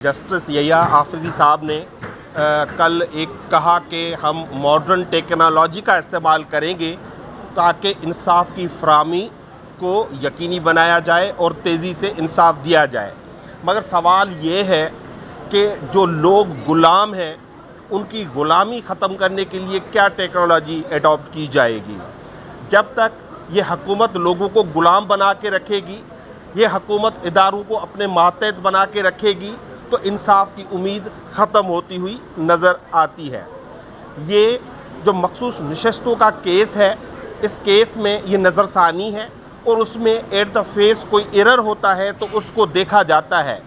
Justice Yahya Afridi साहब ने कल एक कहा कि हम मॉडर्न टेक्नोलॉजी का इस्तेमाल करेंगे ताकि इंसाफ की फराहमी को यकीनी बनाया जाए और तेज़ी से इंसाफ दिया जाए। मगर सवाल ये है कि जो लोग ग़ुलाम हैं उनकी ग़ुलामी ख़त्म करने के लिए क्या टेक्नोलॉजी एडॉप्ट की जाएगी। जब तक ये हुकूमत लोगों को ग़ुलाम बना के रखेगी, ये हुकूमत इदारों को अपने मातहत बना के रखेगी, तो इंसाफ की उम्मीद ख़त्म होती हुई नज़र आती है। ये जो मखसूस नशस्तों का केस है, इस केस में ये नज़रसानी है और उसमें एट द फेस कोई एरर होता है तो उसको देखा जाता है।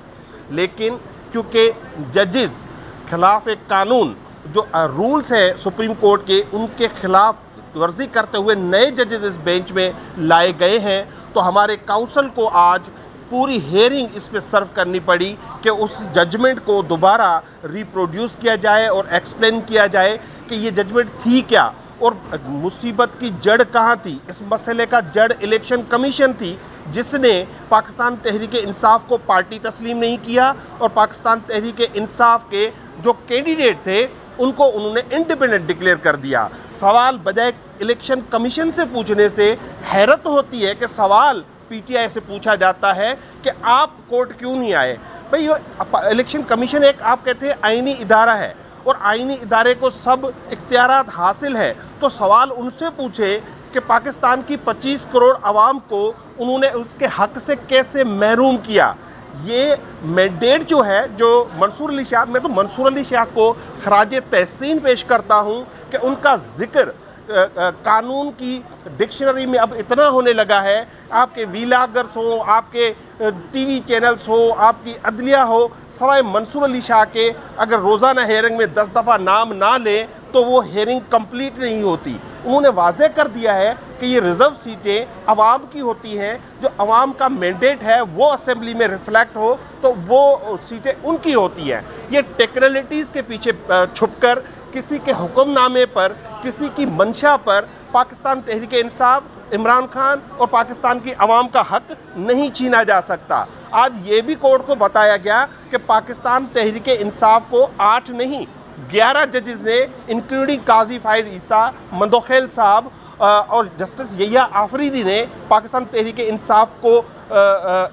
लेकिन क्योंकि जजेस खिलाफ एक कानून जो रूल्स है सुप्रीम कोर्ट के, उनके खिलाफ वर्जी करते हुए नए जजेस इस बेंच में लाए गए हैं, तो हमारे काउंसिल को आज पूरी हेयरिंग इस पे सर्व करनी पड़ी कि उस जजमेंट को दोबारा रिप्रोड्यूस किया जाए और एक्सप्लेन किया जाए कि ये जजमेंट थी क्या और मुसीबत की जड़ कहाँ थी। इस मसले का जड़ इलेक्शन कमीशन थी, जिसने पाकिस्तान तहरीक इंसाफ को पार्टी तस्लीम नहीं किया और पाकिस्तान तहरीक इंसाफ के जो कैंडिडेट थे उनको उन्होंने इंडिपेंडेंट डिक्लेयर कर दिया। सवाल बजाय इलेक्शन कमीशन से पूछने से हैरत होती है कि सवाल पीटीआई से पूछा जाता है कि आप कोर्ट क्यों नहीं आए। भाई ये इलेक्शन कमीशन एक आप कहते हैं आईनी इदारा है और आईनी इदारे को सब इख्तियारात हासिल है, तो सवाल उनसे पूछे कि पाकिस्तान की 25 करोड़ आवाम को उन्होंने उसके हक से कैसे महरूम किया। ये मैंडेट जो है जो मंसूर अली शाह, मैं तो मंसूर अली शाह को खराज तहसीन पेश करता हूँ कि उनका जिक्र कानून की डिक्शनरी में अब इतना होने लगा है। आपके वीलागर्स हो, आपके टीवी चैनल्स हो, आपकी अदलिया हो, सवाए मंसूर अली शाह के अगर रोज़ाना हेयरिंग में 10 दफ़ा नाम ना लें तो वो हेयरिंग कंप्लीट नहीं होती। उन्होंने वाज़ेह कर दिया है कि ये रिज़र्व सीटें अवाम की होती हैं, जो अवाम का मैंडेट है वो असेंबली में रिफ्लेक्ट हो तो वो सीटें उनकी होती हैं। ये टेक्निकलिटीज़ के पीछे छुपकर किसी के हुक्मनामे पर, किसी की मंशा पर पाकिस्तान तहरीक इंसाफ, इमरान खान और पाकिस्तान की अवाम का हक नहीं छीना जा सकता। आज ये भी कोर्ट को बताया गया कि पाकिस्तान तहरीक इंसाफ को 8 नहीं 11 जजेस ने, इंक्लूडिंग काजी फायज ईसा, मंदोखेल साहब और जस्टिस यहिया आफरीदी ने पाकिस्तान तहरीक इंसाफ को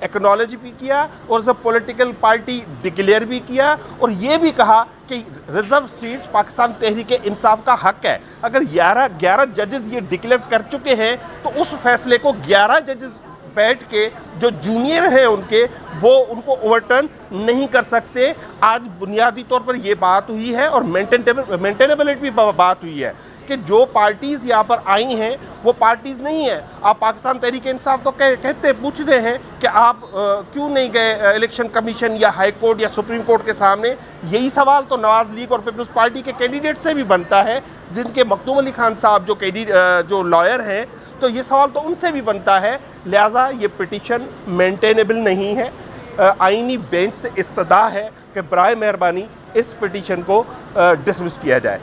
एक्नॉलेज भी किया और as a political party declare भी किया और ये भी कहा कि रिजर्व सीट्स पाकिस्तान तहरीक इंसाफ का हक है। अगर 11 जजेस ये डिक्लेयर कर चुके हैं तो उस फैसले को 11 जजेस बैठ के जो जूनियर हैं उनके, वो उनको ओवरटर्न नहीं कर सकते। आज बुनियादी तौर पर ये बात हुई है और मेंटेनेबिलिटी भी बात हुई है कि जो पार्टीज़ यहाँ पर आई हैं वो पार्टीज़ नहीं है। आप पाकिस्तान तहरीक इंसाफ तो पूछते हैं कि आप क्यों नहीं गए इलेक्शन कमीशन या हाई कोर्ट या सुप्रीम कोर्ट के सामने। यही सवाल तो नवाज़ लीग और पीपल्स पार्टी के कैंडिडेट से भी बनता है, जिनके मखदूम अली खान साहब जो लॉयर हैं, तो ये सवाल तो उनसे भी बनता है। लिहाजा ये पिटीशन मेंटेनेबल नहीं है। आईनी बेंच से इस्तदा है कि बराए मेहरबानी इस पिटीशन को डिसमिस किया जाए।